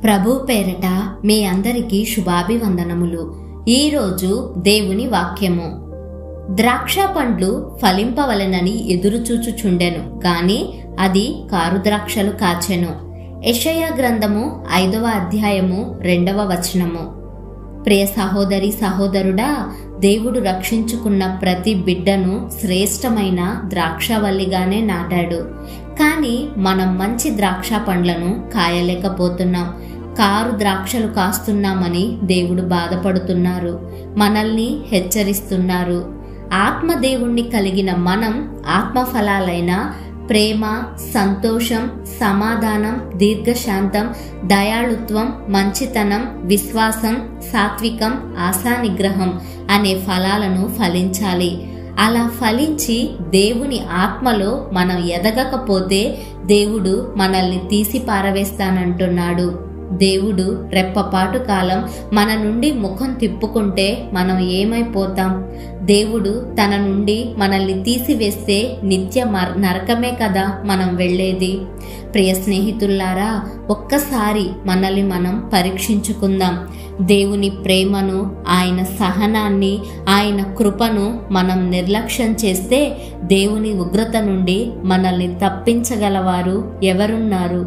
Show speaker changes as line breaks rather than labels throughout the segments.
ప్రభు పేరట మీ అందరికీ శుభాభివందనములు. ఈరోజు దేవుని వాక్యము. ద్రాక్ష పండ్లు ఫలింపవలెనని ఎదురుచూచుచుండెను, గాని అది కారు ద్రాక్షలు కాచెను. యెషయా గ్రంథము 5వ అధ్యాయము 2వ వచనము. ప్రియ సహోదరి సహోదరుడా, దేవుడు రక్షించుకున్న ప్రతి బిడ్డను శ్రేష్టమైన ద్రాక్షవల్లిగానే నాటాడు. కానీ మనం మంచి ద్రాక్ష పండ్లను కాయలేకపోతున్నాం. కారు ద్రాక్షలు కాస్తున్నామని దేవుడు బాధపడుతున్నారు, మనల్ని హెచ్చరిస్తున్నారు. ఆత్మదేవుణ్ణి కలిగిన మనం ఆత్మఫలాలైన ప్రేమ, సంతోషం, సమాధానం, దీర్ఘశాంతం, దయాళుత్వం, మంచితనం, విశ్వాసం, సాత్వికం, ఆశానిగ్రహం అనే ఫలాలను ఫలించాలి. అలా ఫలించి దేవుని ఆత్మలో మనం ఎదగకపోతే దేవుడు మనల్ని తీసి పారవేస్తానంటున్నాడు. దేవుడు రెప్పపాటు కాలం మన నుండి ముఖం తిప్పుకుంటే మనం ఏమైపోతాం? దేవుడు తన నుండి మనల్ని తీసివేస్తే నిత్య నరకమే కదా మనం వెళ్ళేది. ప్రియ స్నేహితుల్లారా, ఒక్కసారి మనల్ని మనం పరీక్షించుకుందాం. దేవుని ప్రేమను, ఆయన సహనాన్ని, ఆయన కృపను మనం నిర్లక్ష్యం చేస్తే దేవుని ఉగ్రత నుండి మనల్ని తప్పించగలవారు ఎవరున్నారు?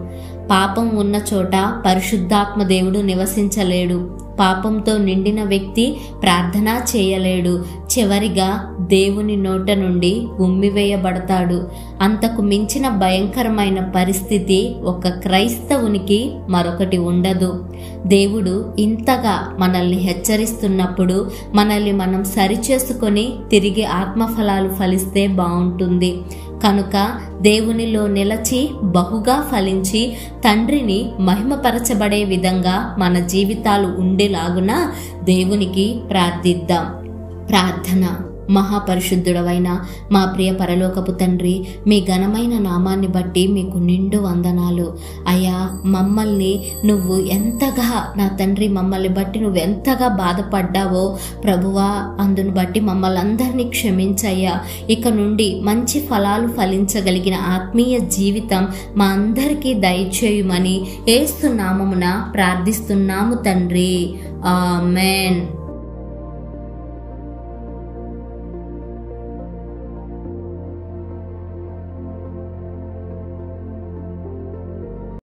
పాపం ఉన్న చోట పరిశుద్ధాత్మ దేవుడు నివసించలేడు. పాపంతో నిండిన వ్యక్తి ప్రార్థన చేయలేడు. చివరిగా దేవుని నోట నుండి ఉమ్మివేయబడతాడు. అంతకు మించిన భయంకరమైన పరిస్థితి ఒక క్రైస్తవునికి మరొకటి ఉండదు. దేవుడు ఇంతగా మనల్ని హెచ్చరిస్తున్నప్పుడు మనల్ని మనం సరిచేసుకొని తిరిగి ఆత్మఫలాలు ఫలిస్తే బాగుంటుంది. కనుక దేవునిలో నిలచి బహుగా ఫలించి తండ్రిని మహిమపరచబడే విధంగా మన జీవితాలు ఉండేలాగున దేవునికి ప్రార్థిద్దాం. ప్రార్థన. మహాపరిశుద్ధుడవైన మా ప్రియ పరలోకపు తండ్రి, మీ ఘనమైన నామాన్ని బట్టి మీకు నిండు వందనాలు అయ్యా. మమ్మల్ని నువ్వు ఎంతగా, నా తండ్రి, మమ్మల్ని బట్టి నువ్వు ఎంతగా బాధపడ్డావో ప్రభువా, అందును బట్టి మమ్మల్ని అందరినీ క్షమించయ్యా. ఇక నుండి మంచి ఫలాలు ఫలించగలిగిన ఆత్మీయ జీవితం మా అందరికీ దయచేయుమని యేసు నామమున ప్రార్థిస్తున్నాము తండ్రి. ఆమేన్.